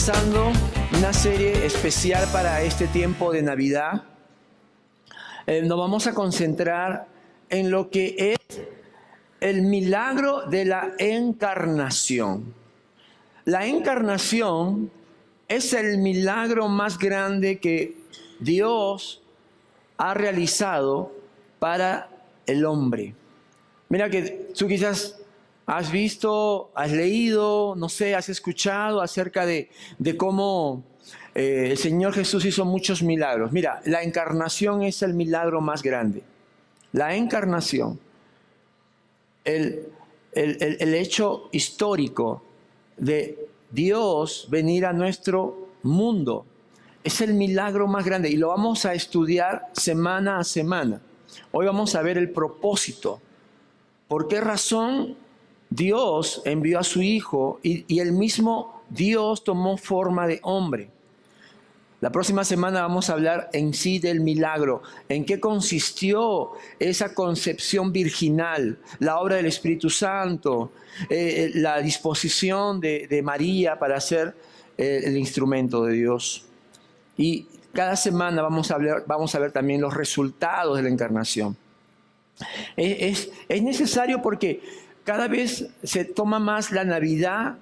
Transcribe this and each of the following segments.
empezando una serie especial para este tiempo de Navidad. Nos vamos a concentrar en lo que es el milagro de la encarnación. La encarnación es el milagro más grande que Dios ha realizado para el hombre. Mira que tú quizás has visto, has leído, no sé, has escuchado acerca de cómo el Señor Jesús hizo muchos milagros. Mira, la encarnación es el milagro más grande. La encarnación, el hecho histórico de Dios venir a nuestro mundo, es el milagro más grande y lo vamos a estudiar semana a semana. Hoy vamos a ver el propósito. ¿Por qué razón Dios envió a su Hijo y el mismo Dios tomó forma de hombre? La próxima semana vamos a hablar en sí del milagro, en qué consistió esa concepción virginal, la obra del Espíritu Santo, la disposición de María para ser el instrumento de Dios. Y cada semana vamos a ver también los resultados de la encarnación. Es necesario porque cada vez se toma más la Navidad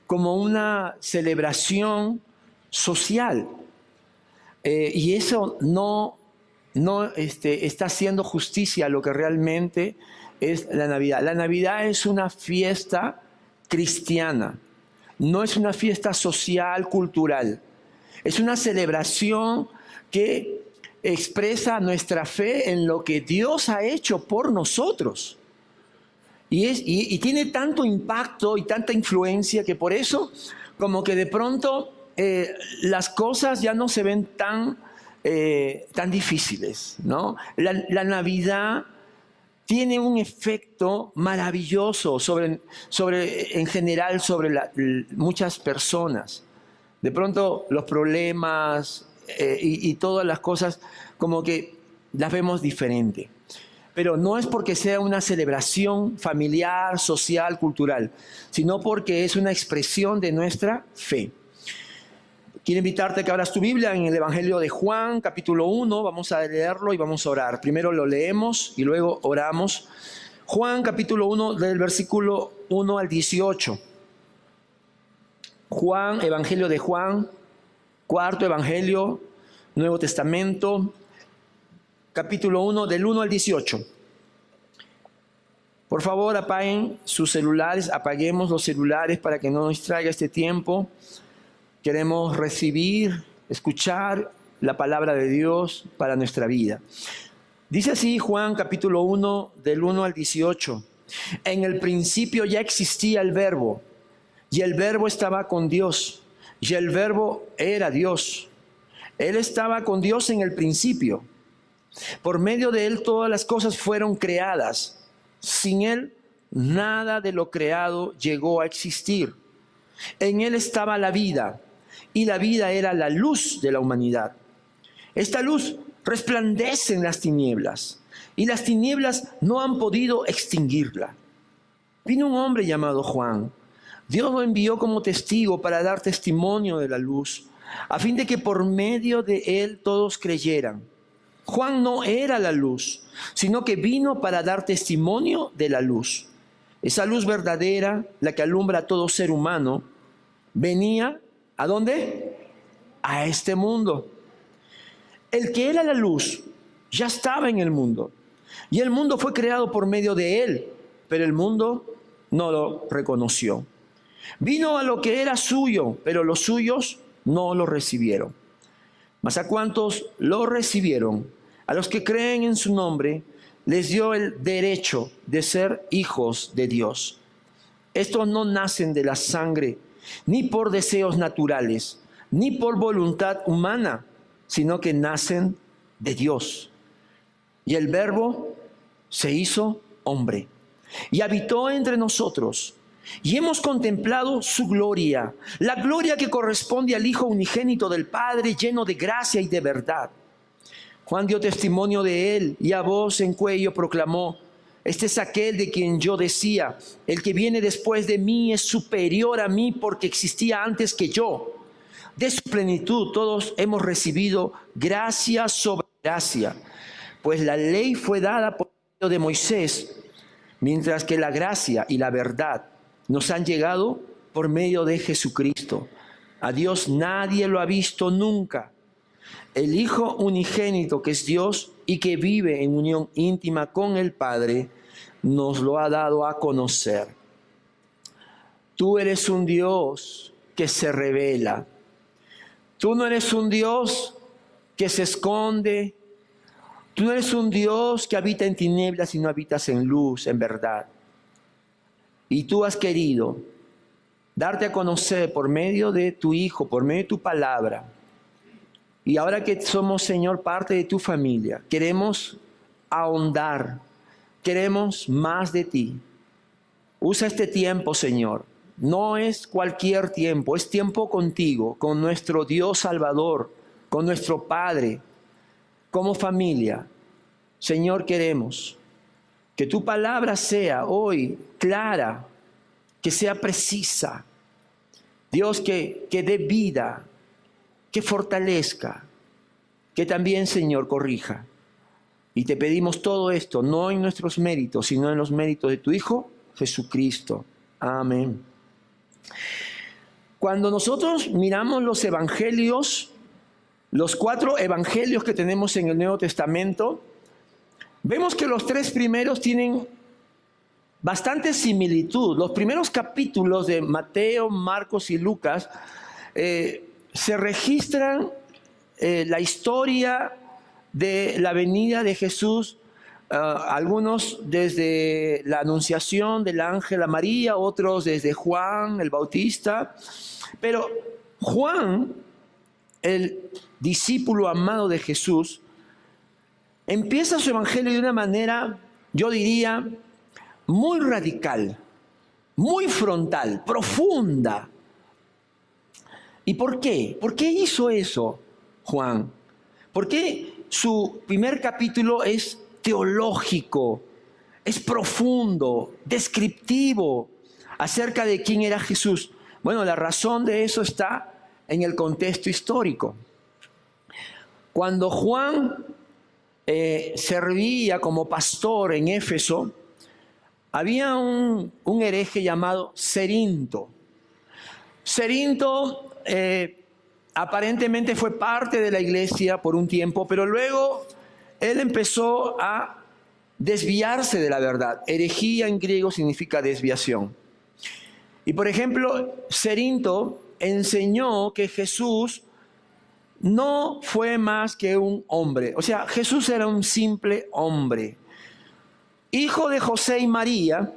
como una celebración social. Y eso no está haciendo justicia a lo que realmente es la Navidad. La Navidad es una fiesta cristiana, no es una fiesta social, cultural. Es una celebración que expresa nuestra fe en lo que Dios ha hecho por nosotros. Y tiene tanto impacto y tanta influencia que por eso como que de pronto las cosas ya no se ven tan difíciles, ¿no? La Navidad tiene un efecto maravilloso en general sobre muchas personas. De pronto los problemas y todas las cosas como que las vemos diferente. Pero no es porque sea una celebración familiar, social, cultural, sino porque es una expresión de nuestra fe. Quiero invitarte a que abras tu Biblia en el Evangelio de Juan, capítulo 1. Vamos a leerlo y vamos a orar. Primero lo leemos y luego oramos. Juan, capítulo 1, del versículo 1 al 18. Juan, Evangelio de Juan, cuarto Evangelio, Nuevo Testamento, capítulo 1, del 1 al 18. Por favor, apaguen sus celulares, apaguemos los celulares para que no nos distraiga este tiempo. Queremos recibir, escuchar la palabra de Dios para nuestra vida. Dice así Juan capítulo 1 del 1 al 18. En el principio ya existía el Verbo, y el Verbo estaba con Dios, y el Verbo era Dios. Él estaba con Dios en el principio. Por medio de Él todas las cosas fueron creadas. Sin Él nada de lo creado llegó a existir. En Él estaba la vida, y la vida era la luz de la humanidad. Esta luz resplandece en las tinieblas, y las tinieblas no han podido extinguirla. Vino un hombre llamado Juan. Dios lo envió como testigo para dar testimonio de la luz, a fin de que por medio de él todos creyeran. Juan no era la luz, sino que vino para dar testimonio de la luz. Esa luz verdadera, la que alumbra a todo ser humano, venía, ¿a dónde? A este mundo. El que era la luz ya estaba en el mundo, y el mundo fue creado por medio de él, pero el mundo no lo reconoció. Vino a lo que era suyo, pero los suyos no lo recibieron. Mas a cuantos lo recibieron, a los que creen en su nombre, les dio el derecho de ser hijos de Dios. Estos no nacen de la sangre, ni por deseos naturales, ni por voluntad humana, sino que nacen de Dios. Y el Verbo se hizo hombre y habitó entre nosotros. Y hemos contemplado su gloria, la gloria que corresponde al Hijo unigénito del Padre, lleno de gracia y de verdad. Juan dio testimonio de él y a voz en cuello proclamó: este es aquel de quien yo decía, el que viene después de mí es superior a mí porque existía antes que yo. De su plenitud todos hemos recibido gracia sobre gracia, pues la ley fue dada por medio de Moisés, mientras que la gracia y la verdad nos han llegado por medio de Jesucristo. A Dios nadie lo ha visto nunca. El Hijo unigénito, que es Dios y que vive en unión íntima con el Padre, nos lo ha dado a conocer. Tú eres un Dios que se revela. Tú no eres un Dios que se esconde. Tú no eres un Dios que habita en tinieblas, sino habitas en luz, en verdad. Y tú has querido darte a conocer por medio de tu Hijo, por medio de tu palabra. Y ahora que somos, Señor, parte de tu familia, queremos ahondar, queremos más de ti. Usa este tiempo, Señor. No es cualquier tiempo, es tiempo contigo, con nuestro Dios Salvador, con nuestro Padre, como familia. Señor, queremos que tu palabra sea hoy clara, que sea precisa. Dios, que dé vida, que fortalezca, que también, Señor, corrija. Y te pedimos todo esto, no en nuestros méritos, sino en los méritos de tu Hijo, Jesucristo. Amén. Cuando nosotros miramos los evangelios, los 4 evangelios que tenemos en el Nuevo Testamento, vemos que los 3 primeros tienen bastante similitud. Los primeros capítulos de Mateo, Marcos y Lucas se registran la historia de la venida de Jesús, algunos desde la anunciación del ángel a María, otros desde Juan el Bautista. Pero Juan, el discípulo amado de Jesús, empieza su evangelio de una manera, yo diría, muy radical, muy frontal, profunda. ¿Y por qué? ¿Por qué hizo eso Juan? ¿Por qué su primer capítulo es teológico, es profundo, descriptivo acerca de quién era Jesús? Bueno, la razón de eso está en el contexto histórico. Cuando Juan servía como pastor en Éfeso, había un hereje llamado Cerinto. Cerinto aparentemente fue parte de la iglesia por un tiempo, pero luego él empezó a desviarse de la verdad. Herejía en griego significa desviación. Y por ejemplo, Cerinto enseñó que Jesús no fue más que un hombre. O sea, Jesús era un simple hombre, hijo de José y María,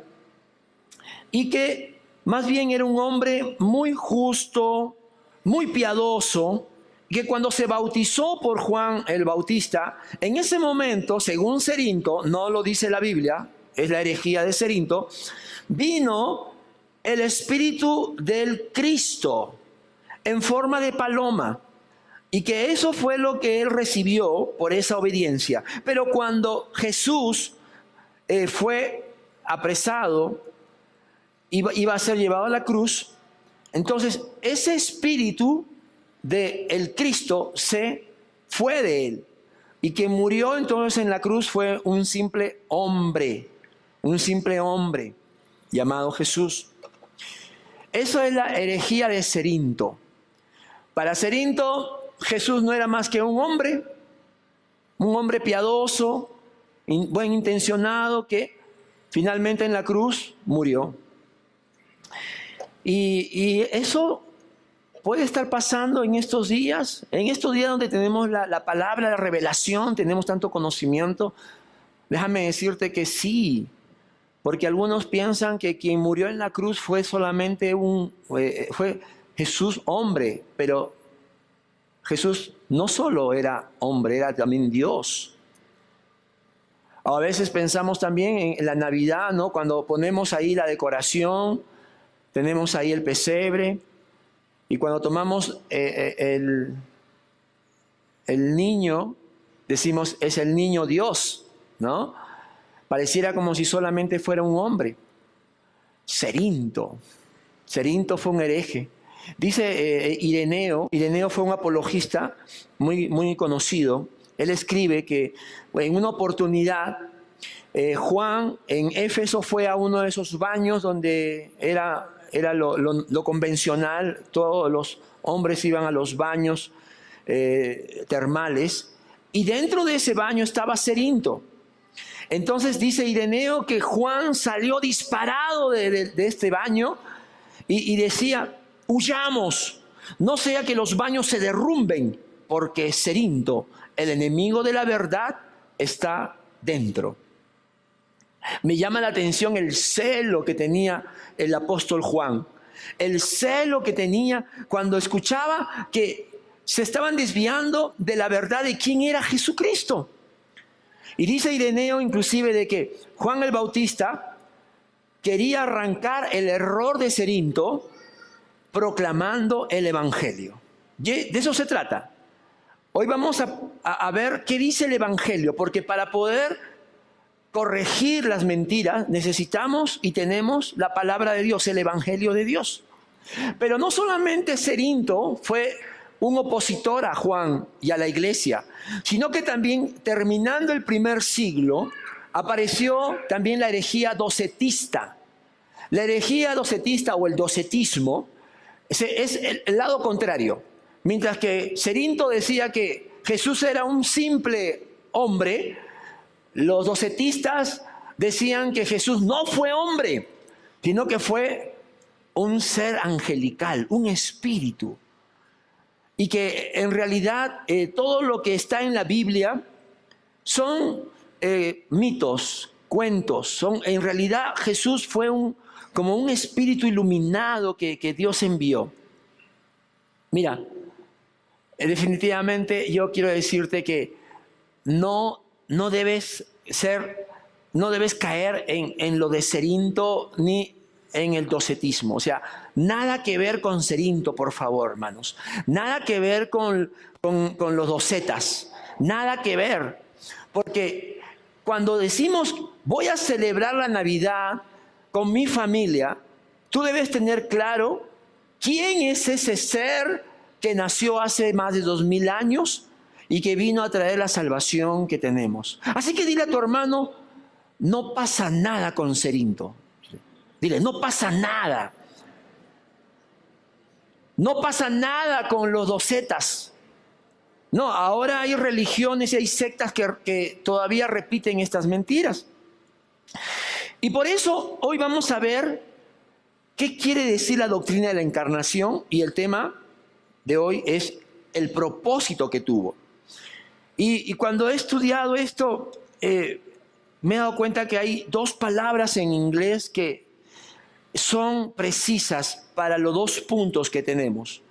y que más bien era un hombre muy justo, muy piadoso, que cuando se bautizó por Juan el Bautista, en ese momento, según Cerinto, no lo dice la Biblia, es la herejía de Cerinto, vino el Espíritu del Cristo en forma de paloma, y que eso fue lo que él recibió por esa obediencia. Pero cuando Jesús fue apresado, iba a ser llevado a la cruz, entonces ese espíritu del Cristo se fue de él. Y quien murió entonces en la cruz fue un simple hombre llamado Jesús. Eso es la herejía de Cerinto. Para Cerinto, Jesús no era más que un hombre piadoso, buen intencionado, que finalmente en la cruz murió. Y eso puede estar pasando en estos días donde tenemos la palabra, la revelación, tenemos tanto conocimiento. Déjame decirte que sí, porque algunos piensan que quien murió en la cruz fue solamente fue Jesús hombre, pero Jesús no solo era hombre, era también Dios. A veces pensamos también en la Navidad, ¿no? Cuando ponemos ahí la decoración, tenemos ahí el pesebre, y cuando tomamos el niño, decimos, es el niño Dios, ¿no? Pareciera como si solamente fuera un hombre. Cerinto fue un hereje. Dice Ireneo fue un apologista muy conocido. Él escribe que en una oportunidad Juan en Éfeso fue a uno de esos baños donde era lo convencional. Todos los hombres iban a los baños termales, y dentro de ese baño estaba Cerinto. Entonces dice Ireneo que Juan salió disparado de este baño y decía: huyamos, no sea que los baños se derrumben, porque Cerinto, el enemigo de la verdad, está dentro. Me llama la atención el celo que tenía el apóstol Juan, el celo que tenía cuando escuchaba que se estaban desviando de la verdad de quién era Jesucristo. Y dice Ireneo inclusive de que Juan el Bautista quería arrancar el error de Cerinto proclamando el Evangelio. De eso se trata. Hoy vamos a ver qué dice el Evangelio, porque para poder corregir las mentiras necesitamos y tenemos la palabra de Dios, el Evangelio de Dios. Pero no solamente Cerinto fue un opositor a Juan y a la iglesia, sino que también, terminando el primer siglo, apareció también la herejía docetista. La herejía docetista o el docetismo es el lado contrario. Mientras que Cerinto decía que Jesús era un simple hombre, los docetistas decían que Jesús no fue hombre, sino que fue un ser angelical, un espíritu. Y que en realidad todo lo que está en la Biblia son mitos, cuentos. En realidad Jesús fue como un espíritu iluminado que Dios envió. Mira, definitivamente yo quiero decirte que no debes caer en lo de Cerinto ni en el docetismo. O sea, nada que ver con Cerinto, por favor, hermanos. Nada que ver con los docetas. Nada que ver. Porque cuando decimos voy a celebrar la Navidad con mi familia, tú debes tener claro quién es ese ser que nació hace más de 2000 años y que vino a traer la salvación que tenemos. Así que dile a tu hermano: no pasa nada con Cerinto. Dile: no pasa nada. No pasa nada con los docetas. No, ahora hay religiones y hay sectas que todavía repiten estas mentiras. Y por eso hoy vamos a ver qué quiere decir la doctrina de la encarnación, y el tema de hoy es el propósito que tuvo. Y cuando he estudiado esto, me he dado cuenta que hay dos palabras en inglés que son precisas para los dos puntos que tenemos.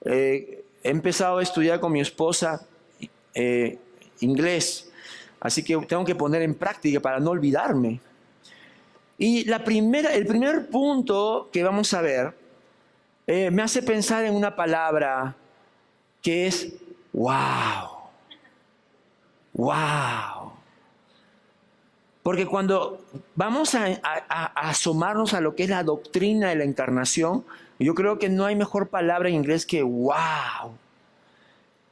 He empezado a estudiar con mi esposa inglés, así que tengo que poner en práctica para no olvidarme. Y el primer punto que vamos a ver me hace pensar en una palabra que es wow. Wow. Porque cuando vamos a asomarnos a lo que es la doctrina de la encarnación, yo creo que no hay mejor palabra en inglés que wow.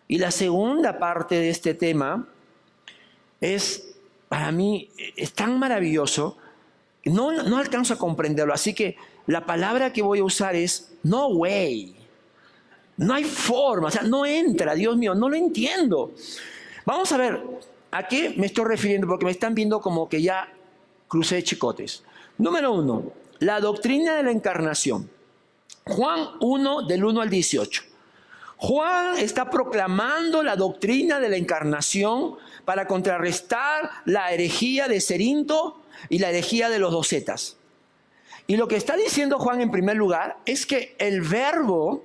Y la segunda parte de este tema es, para mí, es tan maravilloso, no alcanzo a comprenderlo. Así que la palabra que voy a usar es no way. No hay forma, o sea, no entra, Dios mío, no lo entiendo. Vamos a ver, ¿a qué me estoy refiriendo? Porque me están viendo como que ya crucé chicotes. Número 1, la doctrina de la encarnación. Juan 1, del 1 al 18. Juan está proclamando la doctrina de la encarnación para contrarrestar la herejía de Cerinto y la herejía de los docetas. Y lo que está diciendo Juan en primer lugar es que el Verbo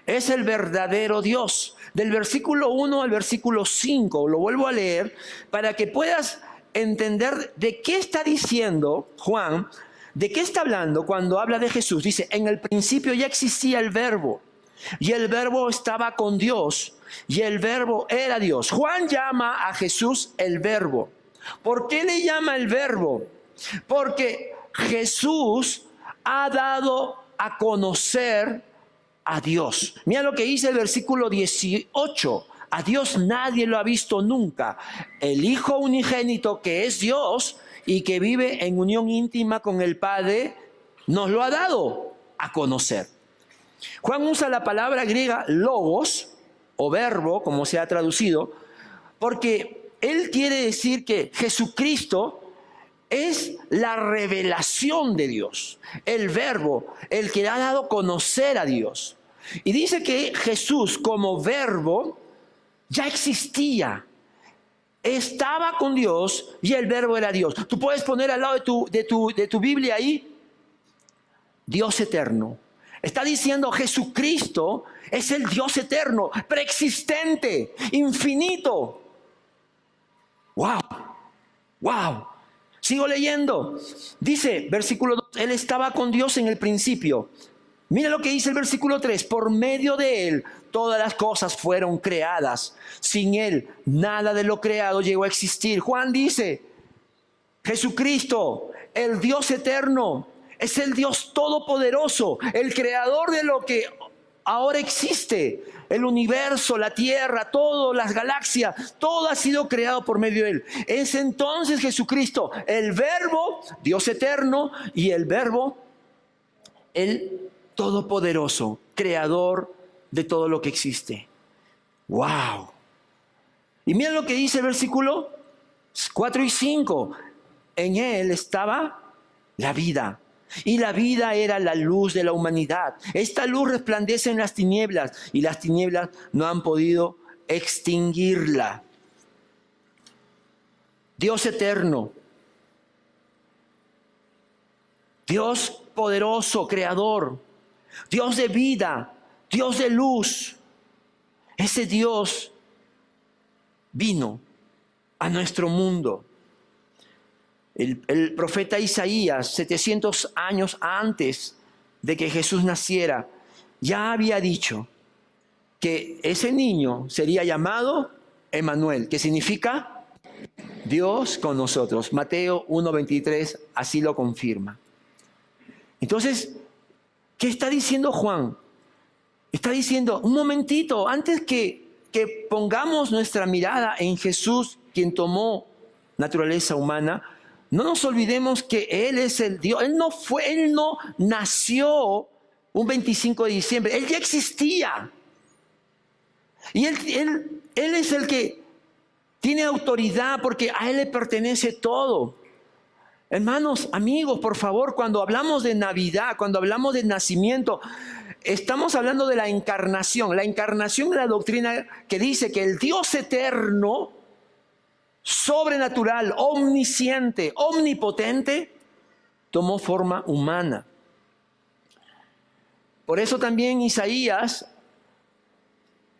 es el verdadero Dios. Del versículo 1 al versículo 5, lo vuelvo a leer para que puedas entender de qué está diciendo Juan, de qué está hablando cuando habla de Jesús. Dice: en el principio ya existía el Verbo, y el Verbo estaba con Dios, y el Verbo era Dios. Juan llama a Jesús el Verbo. ¿Por qué le llama el Verbo? Porque Jesús ha dado a conocer a Dios. Mira lo que dice el versículo 18. A Dios nadie lo ha visto nunca. El Hijo unigénito, que es Dios y que vive en unión íntima con el Padre, nos lo ha dado a conocer. Juan usa la palabra griega logos, o verbo, como se ha traducido, porque él quiere decir que Jesucristo es la revelación de Dios, el verbo, el que ha dado a conocer a Dios. Y dice que Jesús como verbo ya existía, estaba con Dios y el verbo era Dios. Tú puedes poner al lado de tu Biblia ahí, Dios eterno. Está diciendo Jesucristo es el Dios eterno, preexistente, infinito. ¡Wow! ¡Wow! Sigo leyendo. Dice, versículo 2, Él estaba con Dios en el principio. Mira lo que dice el versículo 3. Por medio de Él, todas las cosas fueron creadas. Sin Él, nada de lo creado llegó a existir. Juan dice, Jesucristo, el Dios eterno, es el Dios todopoderoso, el creador de lo que ahora existe. El universo, la tierra, todo, las galaxias, todo ha sido creado por medio de Él. Es entonces Jesucristo, el verbo, Dios eterno, y el verbo, el todopoderoso, creador de todo lo que existe. ¡Wow! Y mira lo que dice el versículo 4 y 5. En Él estaba la vida. Y la vida era la luz de la humanidad. Esta luz resplandece en las tinieblas y las tinieblas no han podido extinguirla. Dios eterno, Dios poderoso, creador, Dios de vida, Dios de luz. Ese Dios vino a nuestro mundo. El profeta Isaías, 700 años antes de que Jesús naciera, ya había dicho que ese niño sería llamado Emmanuel, que significa Dios con nosotros. Mateo 1:23 así lo confirma. Entonces, ¿qué está diciendo Juan? Está diciendo, un momentito, antes que pongamos nuestra mirada en Jesús, quien tomó naturaleza humana, no nos olvidemos que Él es el Dios. Él no nació un 25 de diciembre. Él ya existía. Y Él es el que tiene autoridad porque a Él le pertenece todo. Hermanos, amigos, por favor, cuando hablamos de Navidad, cuando hablamos de nacimiento, estamos hablando de la encarnación. La encarnación es la doctrina que dice que el Dios eterno, sobrenatural, omnisciente, omnipotente, tomó forma humana. Por eso también Isaías,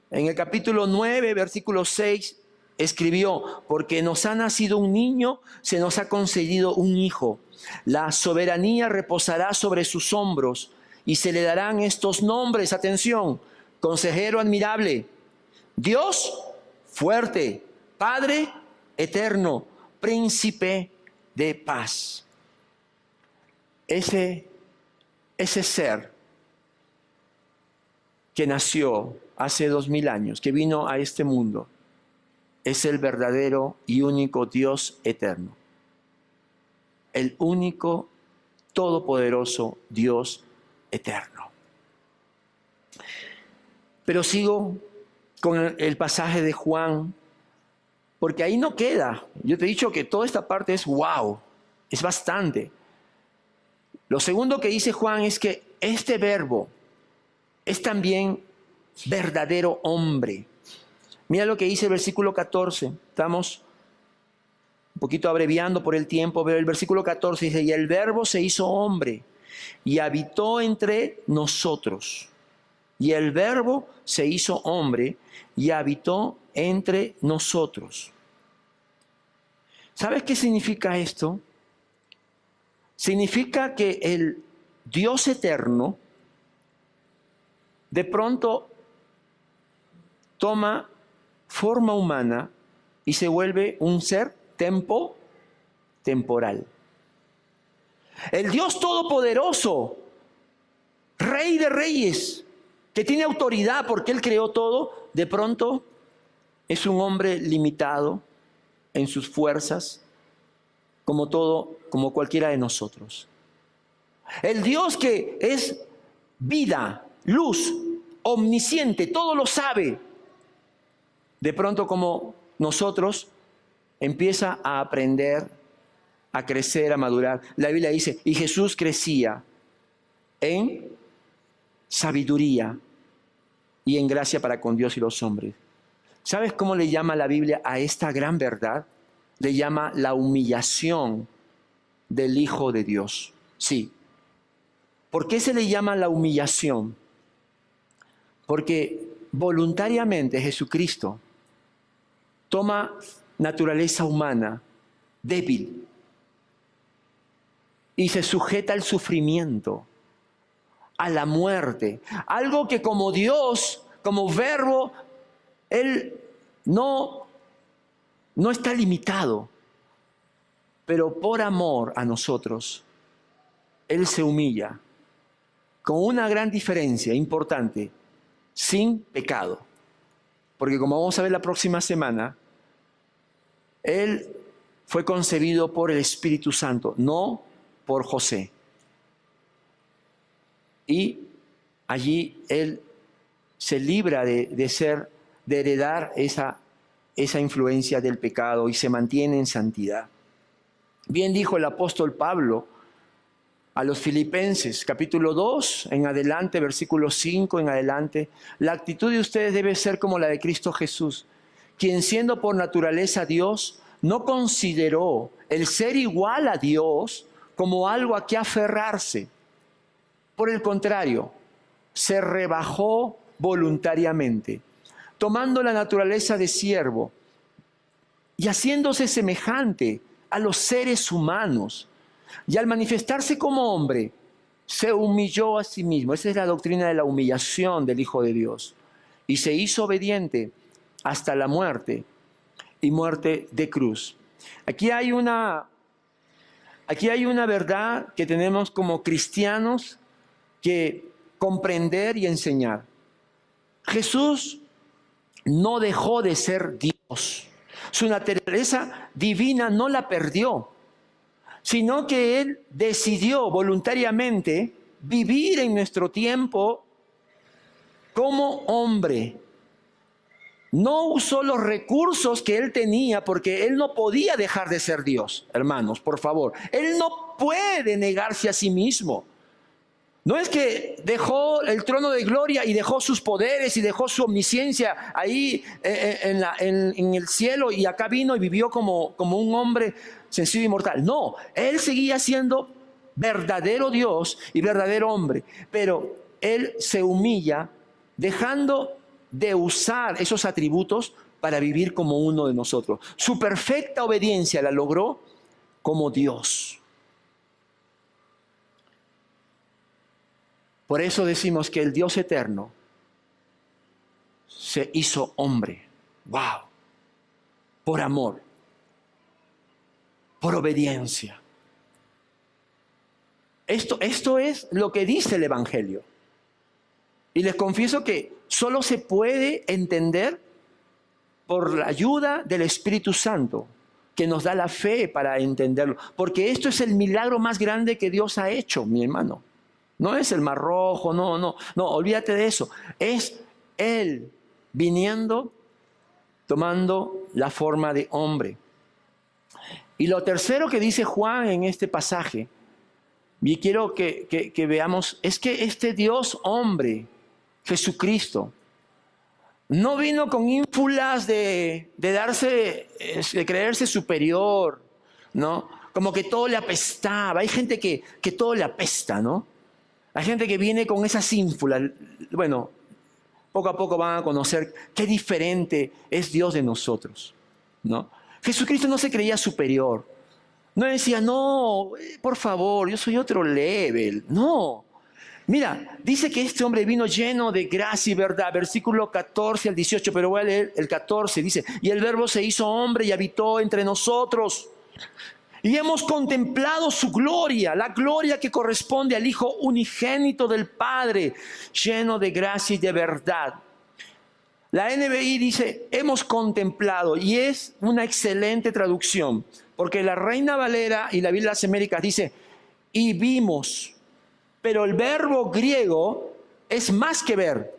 en el capítulo 9, versículo 6, escribió, porque nos ha nacido un niño, se nos ha concedido un hijo. La soberanía reposará sobre sus hombros y se le darán estos nombres, atención, consejero admirable, Dios fuerte, Padre eterno, príncipe de paz. Ese ser que nació hace 2000 años, que vino a este mundo, es el verdadero y único Dios eterno. El único, todopoderoso Dios eterno. Pero sigo con el pasaje de Juan, porque ahí no queda. Yo te he dicho que toda esta parte es wow, es bastante. Lo segundo que dice Juan es que este verbo es también verdadero hombre. Mira lo que dice el versículo 14. Estamos un poquito abreviando por el tiempo, pero el versículo 14 dice, y el verbo se hizo hombre y habitó entre nosotros. Y el verbo se hizo hombre y habitó entre nosotros. ¿Sabes qué significa esto? Significa que el Dios eterno de pronto toma forma humana y se vuelve un ser temporal. El Dios todopoderoso, Rey de reyes, que tiene autoridad porque Él creó todo, de pronto es un hombre limitado en sus fuerzas, como cualquiera de nosotros. El Dios que es vida, luz, omnisciente, todo lo sabe, de pronto como nosotros empieza a aprender, a crecer, a madurar. La Biblia dice, y Jesús crecía en sabiduría y en gracia para con Dios y los hombres. ¿Sabes cómo le llama la Biblia a esta gran verdad? Le llama la humillación del Hijo de Dios. Sí. ¿Por qué se le llama la humillación? Porque voluntariamente Jesucristo toma naturaleza humana, débil, y se sujeta al sufrimiento, a la muerte. Algo que como Dios, como verbo, Él no está limitado. Pero por amor a nosotros, Él se humilla con una gran diferencia importante, sin pecado. Porque como vamos a ver la próxima semana, Él fue concebido por el Espíritu Santo, no por José. Y allí Él se libra de heredar esa influencia del pecado y se mantiene en santidad. Bien dijo el apóstol Pablo a los Filipenses, capítulo 2, en adelante, versículo 5 en adelante, la actitud de ustedes debe ser como la de Cristo Jesús, quien siendo por naturaleza Dios, no consideró el ser igual a Dios como algo a que aferrarse. Por el contrario, se rebajó voluntariamente, tomando la naturaleza de siervo y haciéndose semejante a los seres humanos. Y al manifestarse como hombre, se humilló a sí mismo. Esa es la doctrina de la humillación del Hijo de Dios. Y se hizo obediente hasta la muerte y muerte de cruz. Aquí hay una verdad que tenemos como cristianos que comprender y enseñar. Jesús no dejó de ser Dios. Su naturaleza divina no la perdió, sino que Él decidió voluntariamente vivir en nuestro tiempo como hombre. No usó los recursos que Él tenía porque Él no podía dejar de ser Dios, hermanos, por favor. Él no puede negarse a sí mismo. No es que dejó el trono de gloria y dejó sus poderes y dejó su omnisciencia ahí en el cielo y acá vino y vivió como un hombre sencillo y mortal. No, Él seguía siendo verdadero Dios y verdadero hombre, pero Él se humilla dejando de usar esos atributos para vivir como uno de nosotros. Su perfecta obediencia la logró como Dios. Por eso decimos que el Dios eterno se hizo hombre. ¡Wow! Por amor, por obediencia. Esto es lo que dice el Evangelio. Y les confieso que solo se puede entender por la ayuda del Espíritu Santo, que nos da la fe para entenderlo. Porque esto es el milagro más grande que Dios ha hecho, mi hermano. No es el Mar Rojo, no, olvídate de eso. Es Él viniendo, tomando la forma de hombre. Y lo tercero que dice Juan en este pasaje, y quiero que veamos, es que este Dios hombre, Jesucristo, no vino con ínfulas de creerse superior, ¿no? Como que todo le apestaba. Hay gente que todo le apesta, ¿no? Hay gente que viene con esas ínfulas. Bueno, poco a poco van a conocer qué diferente es Dios de nosotros, ¿no? Jesucristo no se creía superior. No decía, no, por favor, yo soy otro level. No. Mira, dice que este hombre vino lleno de gracia y verdad. Versículo 14 al 18, pero voy a leer el 14. Dice, y el Verbo se hizo hombre y habitó entre nosotros. y hemos contemplado su gloria, la gloria que corresponde al Hijo unigénito del Padre, lleno de gracia y de verdad. La NBI dice, hemos contemplado, y es una excelente traducción, porque la Reina Valera y la Biblia de las Américas dice, y vimos, pero el verbo griego es más que ver,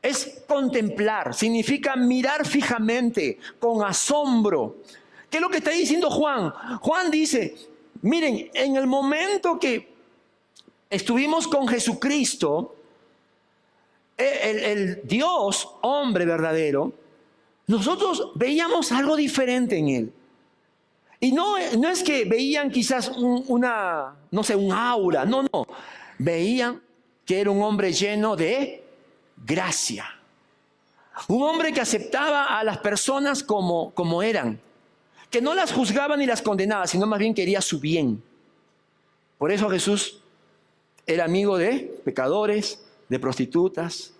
es contemplar, significa mirar fijamente, con asombro. ¿Qué es lo que está diciendo Juan? Juan dice, miren, en el momento que estuvimos con Jesucristo, el Dios, hombre verdadero, nosotros veíamos algo diferente en Él. Y no es que veían quizás un aura, no. Veían que era un hombre lleno de gracia. Un hombre que aceptaba a las personas como eran. Que no las juzgaba ni las condenaba, sino más bien quería su bien. Por eso Jesús era amigo de pecadores, de prostitutas.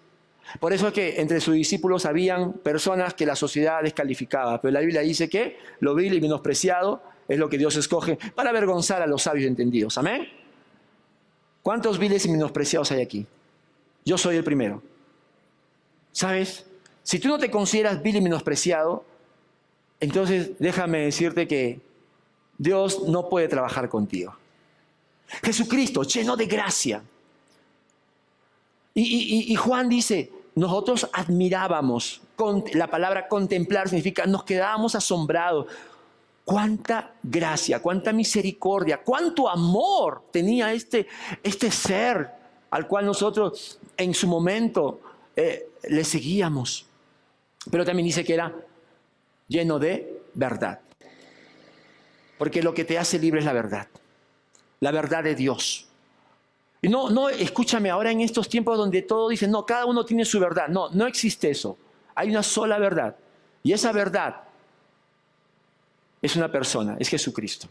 Por eso es que entre sus discípulos habían personas que la sociedad descalificaba. Pero la Biblia dice que lo vil y menospreciado es lo que Dios escoge para avergonzar a los sabios y entendidos. ¿Amén? ¿Cuántos viles y menospreciados hay aquí? Yo soy el primero. ¿Sabes? Si tú no te consideras vil y menospreciado, entonces déjame decirte que Dios no puede trabajar contigo. Jesucristo, lleno de gracia. Y Juan dice, nosotros admirábamos, la palabra contemplar significa, nos quedábamos asombrados. Cuánta gracia, cuánta misericordia, cuánto amor tenía este ser al cual nosotros en su momento le seguíamos. Pero también dice que era lleno de verdad. Porque lo que te hace libre es la verdad de Dios. Y no, escúchame, ahora en estos tiempos donde todos dicen, no, cada uno tiene su verdad. No existe eso. Hay una sola verdad. Y esa verdad es una persona, es Jesucristo.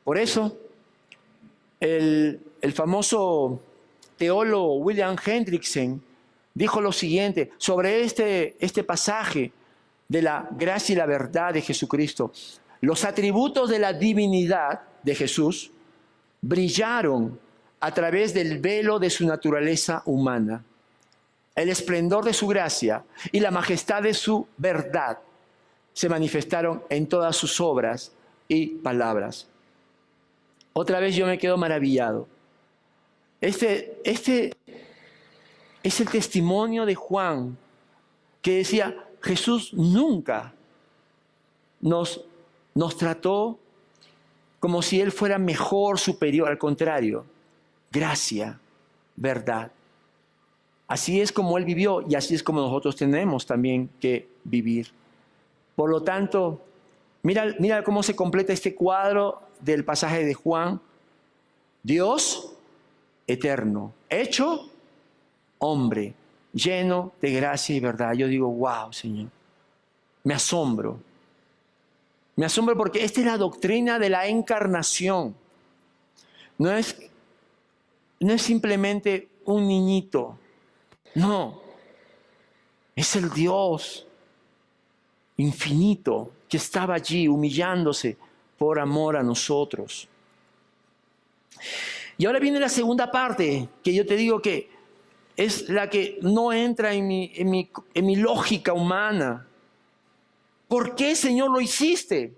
Por eso, el famoso teólogo William Hendrickson dijo lo siguiente sobre este pasaje de la gracia y la verdad de Jesucristo. Los atributos de la divinidad de Jesús brillaron a través del velo de su naturaleza humana. El esplendor de su gracia y la majestad de su verdad se manifestaron en todas sus obras y palabras. Otra vez yo me quedo maravillado. Este es el testimonio de Juan, que decía, Jesús nunca nos trató como si Él fuera mejor, superior, al contrario, gracia, verdad. Así es como Él vivió y así es como nosotros tenemos también que vivir. Por lo tanto, mira cómo se completa este cuadro del pasaje de Juan. Dios eterno, hecho hombre, lleno de gracia y verdad. Yo digo, wow, Señor, me asombro. Me asombro porque esta es la doctrina de la encarnación. No es simplemente un niñito. No, es el Dios infinito que estaba allí humillándose por amor a nosotros. Y ahora viene la segunda parte, que yo te digo que es la que no entra en mi lógica humana. ¿Por qué, Señor, lo hiciste?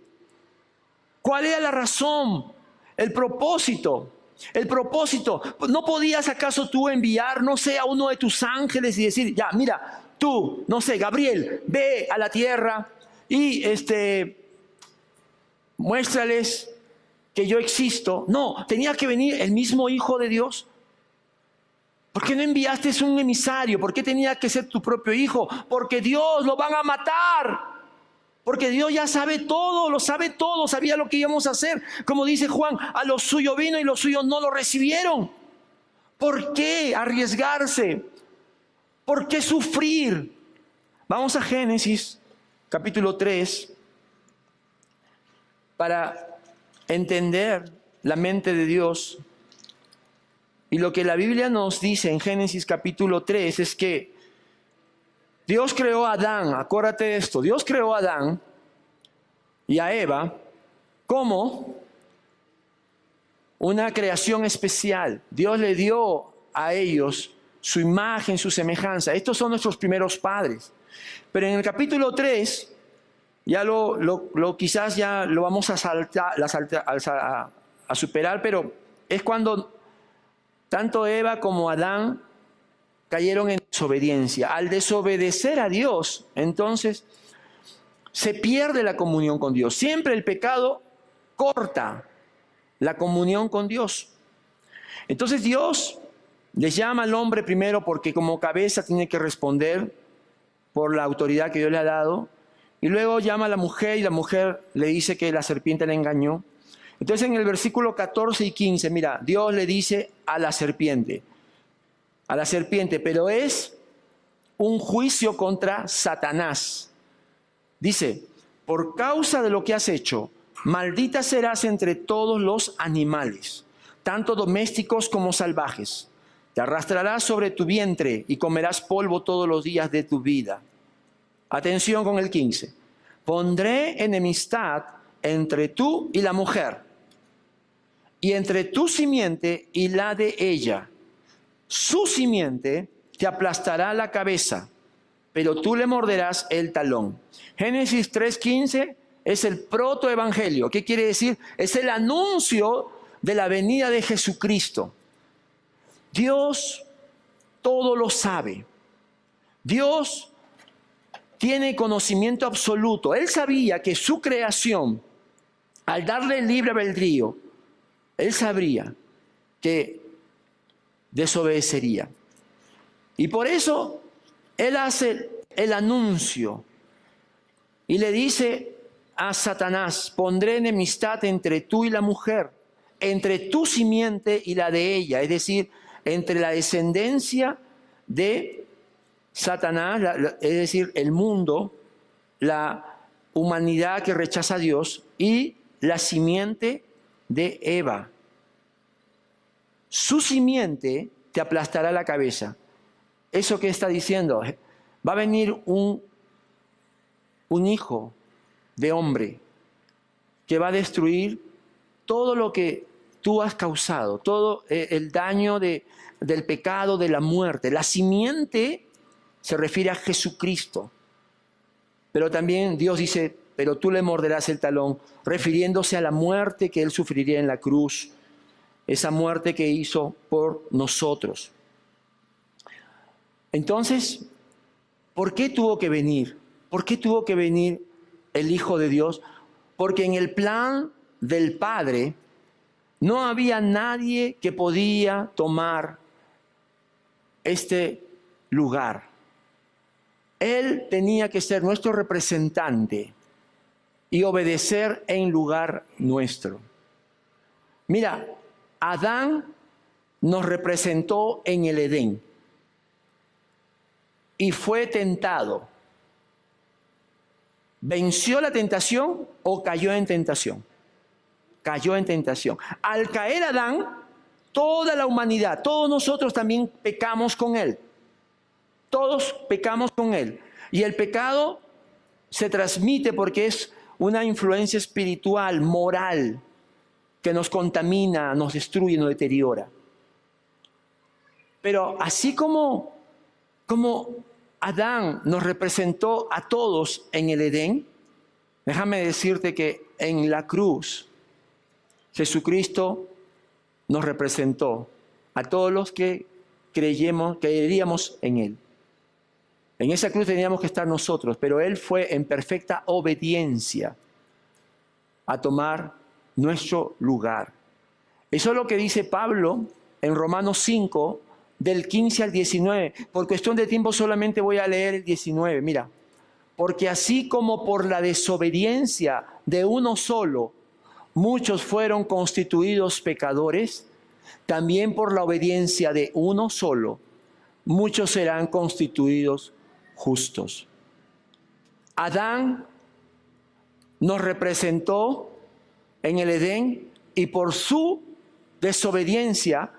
¿Cuál era la razón? El propósito. El propósito. ¿No podías acaso tú enviar, no sé, a uno de tus ángeles y decir, ya, mira, tú, no sé, Gabriel, ve a la tierra y muéstrales que yo existo? No, tenía que venir el mismo Hijo de Dios. ¿Por qué no enviaste un emisario? ¿Por qué tenía que ser tu propio hijo? Porque Dios lo van a matar. Porque Dios ya sabe todo, lo sabe todo, sabía lo que íbamos a hacer. Como dice Juan, a los suyos vino y los suyos no lo recibieron. ¿Por qué arriesgarse? ¿Por qué sufrir? Vamos a Génesis, capítulo 3, para entender la mente de Dios. Y lo que la Biblia nos dice en Génesis capítulo 3 es que Dios creó a Adán, acuérdate de esto, Dios creó a Adán y a Eva como una creación especial. Dios le dio a ellos su imagen, su semejanza. Estos son nuestros primeros padres. Pero en el capítulo 3, ya quizás ya lo vamos a superar, pero es cuando tanto Eva como Adán cayeron en desobediencia. Al desobedecer a Dios, entonces se pierde la comunión con Dios. Siempre el pecado corta la comunión con Dios. Entonces Dios les llama al hombre primero porque como cabeza tiene que responder por la autoridad que Dios le ha dado. Y luego llama a la mujer y la mujer le dice que la serpiente le engañó. Entonces en el versículo 14 y 15, mira, Dios le dice a la serpiente, pero es un juicio contra Satanás. Dice, por causa de lo que has hecho, maldita serás entre todos los animales, tanto domésticos como salvajes. Te arrastrarás sobre tu vientre y comerás polvo todos los días de tu vida. Atención con el 15. Pondré enemistad entre tú y la mujer, y entre tu simiente y la de ella. Su simiente te aplastará la cabeza, pero tú le morderás el talón. Génesis 3:15 es el protoevangelio. ¿Qué quiere decir? Es el anuncio de la venida de Jesucristo. Dios todo lo sabe. Dios tiene conocimiento absoluto. Él sabía que su creación, al darle el libre albedrío, Él sabría que desobedecería. Y por eso Él hace el anuncio y le dice a Satanás, pondré enemistad entre tú y la mujer, entre tu simiente y la de ella, es decir, entre la descendencia de Satanás, es decir, el mundo, la humanidad que rechaza a Dios, y la simiente de Eva. Su simiente te aplastará la cabeza. ¿Eso qué está diciendo? Va a venir un hijo de hombre que va a destruir todo lo que tú has causado, todo el daño del pecado, de la muerte. La simiente se refiere a Jesucristo. Pero también Dios dice, pero tú le morderás el talón, refiriéndose a la muerte que Él sufriría en la cruz, esa muerte que hizo por nosotros. Entonces, ¿por qué tuvo que venir? ¿Por qué tuvo que venir el Hijo de Dios? Porque en el plan del Padre no había nadie que podía tomar este lugar. Él tenía que ser nuestro representante y obedecer en lugar nuestro. Mira, Adán nos representó en el Edén y fue tentado. ¿Venció la tentación o cayó en tentación? Cayó en tentación. Al caer Adán, toda la humanidad, todos nosotros también pecamos con él. Todos pecamos con él. Y el pecado se transmite porque es una influencia espiritual, moral, que nos contamina, nos destruye, nos deteriora. Pero así como Adán nos representó a todos en el Edén, déjame decirte que en la cruz Jesucristo nos representó a todos los que creeríamos en Él. En esa cruz teníamos que estar nosotros, pero Él fue en perfecta obediencia a tomar nuestro lugar. Eso es lo que dice Pablo en Romanos 5, del 15 al 19. Por cuestión de tiempo solamente voy a leer el 19. Mira, porque así como por la desobediencia de uno solo, muchos fueron constituidos pecadores, también por la obediencia de uno solo, muchos serán constituidos justos. Adán nos representó en el Edén y por su desobediencia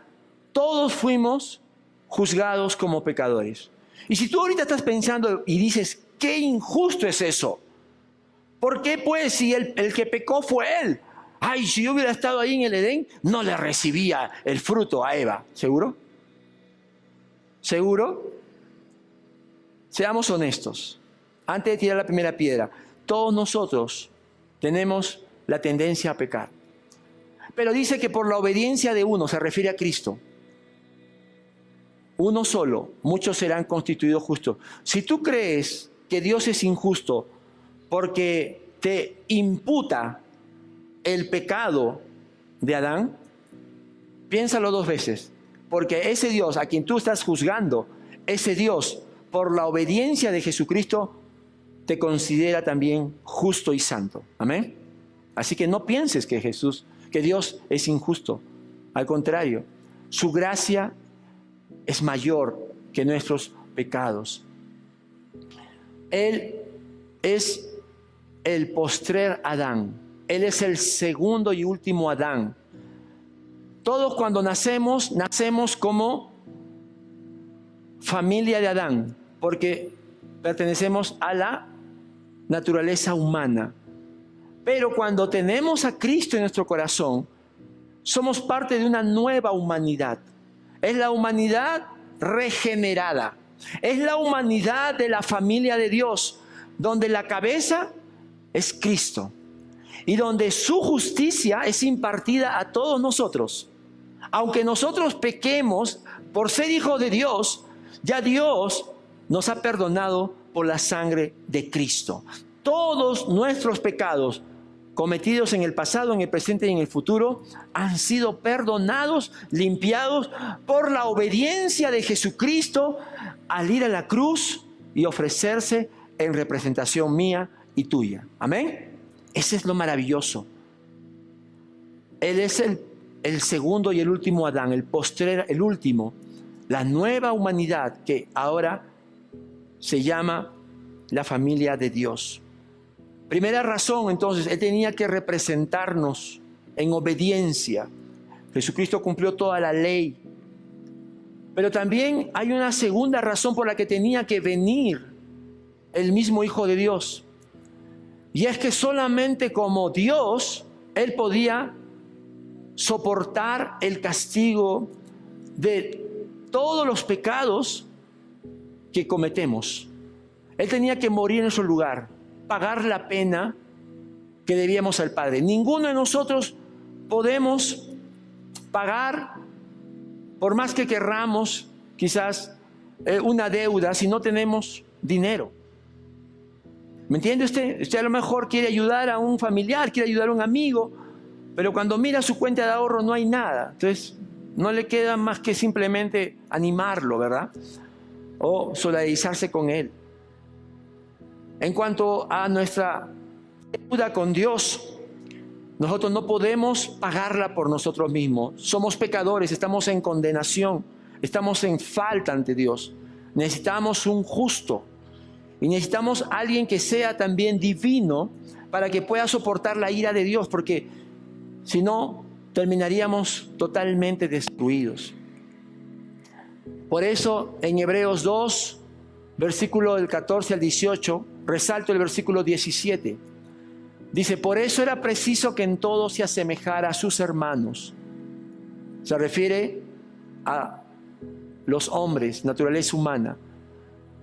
todos fuimos juzgados como pecadores. Y si tú ahorita estás pensando y dices, qué injusto es eso. ¿Por qué pues si el que pecó fue él? Ay, si yo hubiera estado ahí en el Edén, no le recibía el fruto a Eva. ¿Seguro? ¿Seguro? Seamos honestos. Antes de tirar la primera piedra, todos nosotros tenemos la tendencia a pecar. Pero dice que por la obediencia de uno, se refiere a Cristo, uno solo, muchos serán constituidos justos. Si tú crees que Dios es injusto porque te imputa el pecado de Adán, piénsalo 2 veces, porque ese Dios a quien tú estás juzgando, ese Dios, por la obediencia de Jesucristo, te considera también justo y santo. Amén. Así que no pienses que Dios es injusto. Al contrario, su gracia es mayor que nuestros pecados. Él es el postrer Adán. Él es el segundo y último Adán. Todos cuando nacemos como familia de Adán, porque pertenecemos a la naturaleza humana. Pero cuando tenemos a Cristo en nuestro corazón, somos parte de una nueva humanidad. Es la humanidad regenerada. Es la humanidad de la familia de Dios, donde la cabeza es Cristo y donde su justicia es impartida a todos nosotros. Aunque nosotros pequemos por ser hijos de Dios, ya Dios nos ha perdonado por la sangre de Cristo. Todos nuestros pecados cometidos en el pasado, en el presente y en el futuro han sido perdonados, limpiados por la obediencia de Jesucristo al ir a la cruz y ofrecerse en representación mía y tuya. Amén. Ese es lo maravilloso. Él es el segundo y el último Adán, el postrer, el último, la nueva humanidad que ahora se llama la familia de Dios. Primera razón, entonces, Él tenía que representarnos en obediencia. Jesucristo cumplió toda la ley. Pero también hay una segunda razón por la que tenía que venir el mismo Hijo de Dios. Y es que solamente como Dios, Él podía soportar el castigo de todos los pecados que cometemos. Él tenía que morir en su lugar, pagar la pena que debíamos al Padre. Ninguno de nosotros podemos pagar, por más que querramos, quizás una deuda si no tenemos dinero. ¿Me entiende usted? Usted a lo mejor quiere ayudar a un familiar, quiere ayudar a un amigo, pero cuando mira su cuenta de ahorro no hay nada. Entonces no le queda más que simplemente animarlo, ¿verdad? O solidarizarse con él. En cuanto a nuestra deuda con Dios, nosotros no podemos pagarla por nosotros mismos. Somos pecadores, estamos en condenación, estamos en falta ante Dios. Necesitamos un justo y necesitamos alguien que sea también divino para que pueda soportar la ira de Dios, porque si no, terminaríamos totalmente destruidos. Por eso en Hebreos 2, versículo del 14 al 18, resalto el versículo 17. Dice, por eso era preciso que en todo se asemejara a sus hermanos. Se refiere a los hombres, naturaleza humana,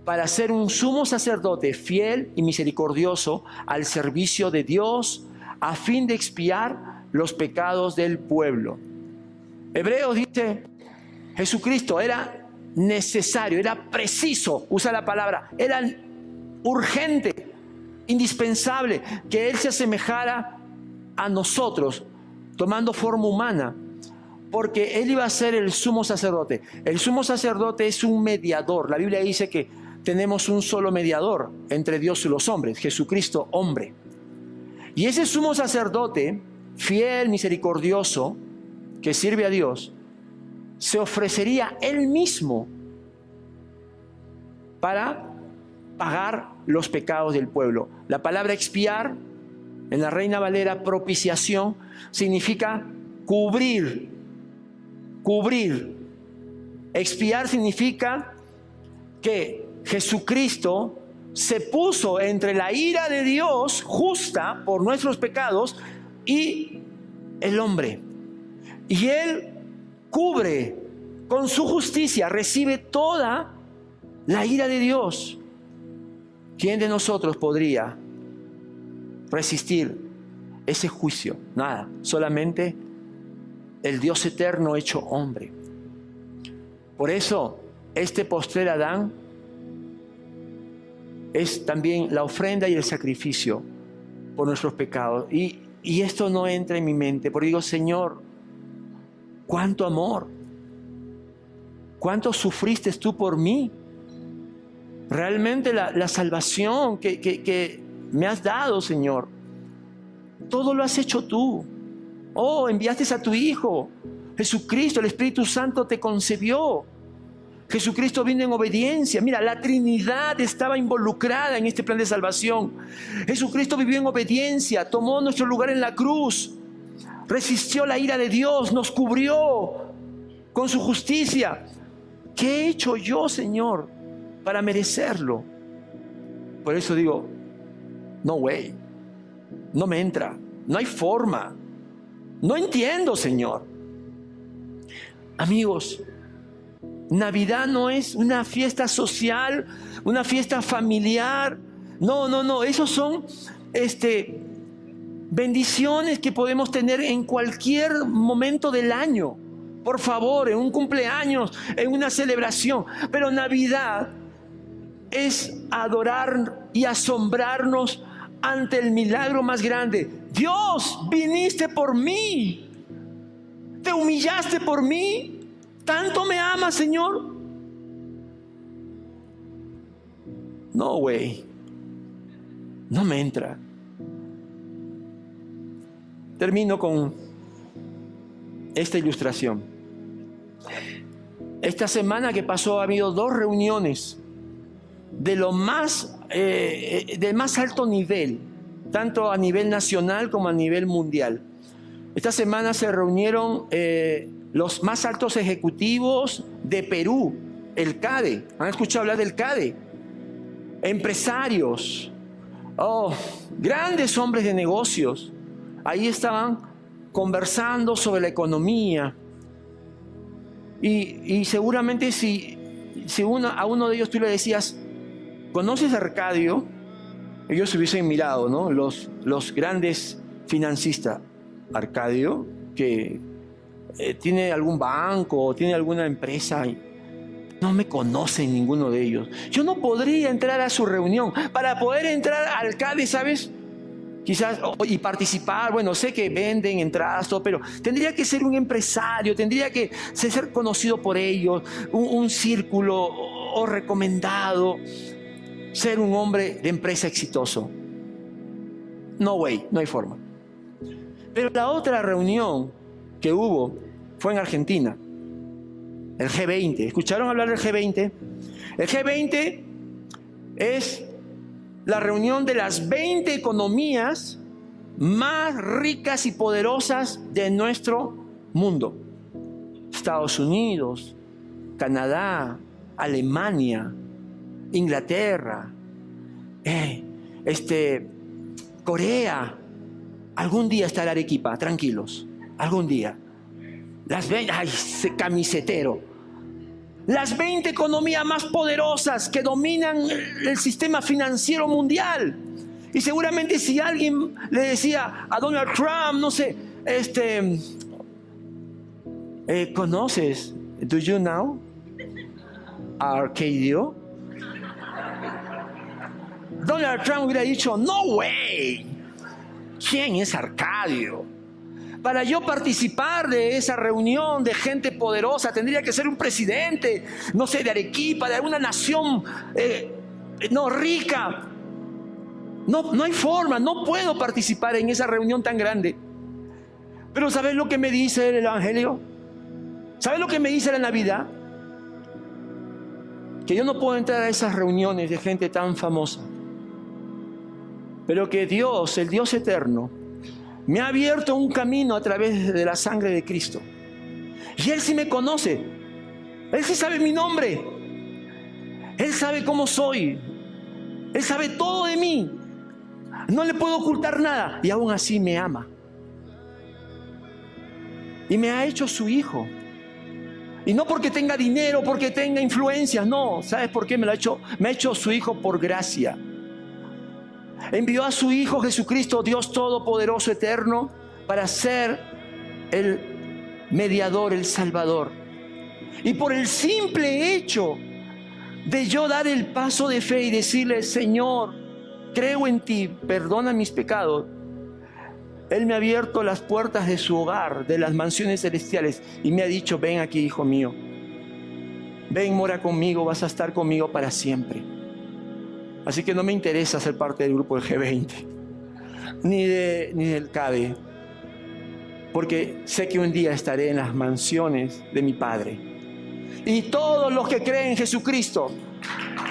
para ser un sumo sacerdote fiel y misericordioso al servicio de Dios, a fin de expiar los pecados del pueblo. Hebreos dice, Jesucristo era necesario, era preciso, usa la palabra, era urgente, indispensable que Él se asemejara a nosotros, tomando forma humana, porque Él iba a ser el sumo sacerdote. El sumo sacerdote es un mediador. La Biblia dice que tenemos un solo mediador entre Dios y los hombres, Jesucristo hombre. Y ese sumo sacerdote, fiel, misericordioso, que sirve a Dios, se ofrecería Él mismo para pagar los pecados del pueblo. La palabra expiar, en la Reina Valera, propiciación, significa cubrir. Expiar significa que Jesucristo se puso entre la ira de Dios justa por nuestros pecados y el hombre. Y Él cubre con su justicia, recibe toda la ira de Dios. ¿Quién de nosotros podría resistir ese juicio? Nada, solamente el Dios eterno hecho hombre. Por eso, este postrer Adán es también la ofrenda y el sacrificio por nuestros pecados. Y esto no entra en mi mente, porque digo, Señor, cuánto amor, cuánto sufriste tú por mí. Realmente la salvación que me has dado, Señor, todo lo has hecho tú. Oh, enviaste a tu Hijo, Jesucristo, el Espíritu Santo te concebió. Jesucristo vino en obediencia. Mira, la Trinidad estaba involucrada en este plan de salvación. Jesucristo vivió en obediencia, tomó nuestro lugar en la cruz, resistió la ira de Dios, nos cubrió con su justicia. ¿Qué he hecho yo, Señor, para merecerlo? Por eso digo, no way, no me entra, no hay forma, no entiendo, Señor. Amigos, Navidad no es una fiesta social, una fiesta familiar. No, esos son bendiciones que podemos tener en cualquier momento del año. Por favor, en un cumpleaños, en una celebración. Pero Navidad es adorar y asombrarnos ante el milagro más grande. Dios, viniste por mí. Te humillaste por mí. ¿Tanto me amas, Señor? No, güey. No me entra. Termino con esta ilustración. Esta semana que pasó ha habido 2 reuniones de lo más, del más alto nivel, tanto a nivel nacional como a nivel mundial. Esta semana se reunieron los más altos ejecutivos de Perú, el CADE. ¿Han escuchado hablar del CADE? Empresarios, grandes hombres de negocios. Ahí estaban conversando sobre la economía. Y seguramente si a uno de ellos tú le decías, ¿conoces a Arcadio? Ellos se hubiesen mirado, ¿no? Los grandes financistas. Arcadio, que tiene algún banco, tiene alguna empresa. No me conocen ninguno de ellos. Yo no podría entrar a su reunión. Para poder entrar al CADE, ¿sabes? Quizás, y participar, bueno, sé que venden entradas, todo, pero tendría que ser un empresario, tendría que ser conocido por ellos, un círculo o recomendado, ser un hombre de empresa exitoso. No way, no hay forma. Pero la otra reunión que hubo fue en Argentina, el G20. ¿Escucharon hablar del G20? El G20 es la reunión de las 20 economías más ricas y poderosas de nuestro mundo. Estados Unidos, Canadá, Alemania, Inglaterra, Corea. Algún día estará Arequipa, tranquilos, algún día. Las 20, ese camisetero. Las 20 economías más poderosas que dominan el sistema financiero mundial. Y seguramente si alguien le decía a Donald Trump, no sé, ¿conoces? ¿Do you know? Arcadio. Donald Trump hubiera dicho, no way. ¿Quién es Arcadio? Para yo participar de esa reunión de gente poderosa, tendría que ser un presidente, no sé, de Arequipa, de alguna nación rica. No hay forma, no puedo participar en esa reunión tan grande. Pero ¿sabes lo que me dice el Evangelio? ¿Sabes lo que me dice la Navidad? Que yo no puedo entrar a esas reuniones de gente tan famosa. Pero que Dios, el Dios eterno, me ha abierto un camino a través de la sangre de Cristo. Y Él sí me conoce. Él sí sabe mi nombre. Él sabe cómo soy. Él sabe todo de mí. No le puedo ocultar nada. Y aún así me ama. y me ha hecho su hijo. Y no porque tenga dinero, porque tenga influencias, no. ¿Sabes por qué me lo ha hecho? Me ha hecho su hijo por gracia. Envió a su Hijo Jesucristo, Dios Todopoderoso, eterno, para ser el mediador, el Salvador. Y por el simple hecho de yo dar el paso de fe y decirle: Señor, creo en ti, perdona mis pecados, Él me ha abierto las puertas de su hogar, de las mansiones celestiales, y me ha dicho: ven aquí, hijo mío, ven, mora conmigo, vas a estar conmigo para siempre. Así que no me interesa ser parte del grupo del G20, ni del CADE, porque sé que un día estaré en las mansiones de mi Padre. Y todos los que creen en Jesucristo,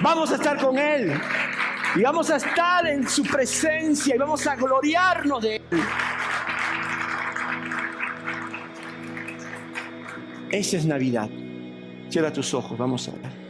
vamos a estar con Él. Y vamos a estar en su presencia y vamos a gloriarnos de Él. Esa es Navidad. Cierra tus ojos, vamos a ver.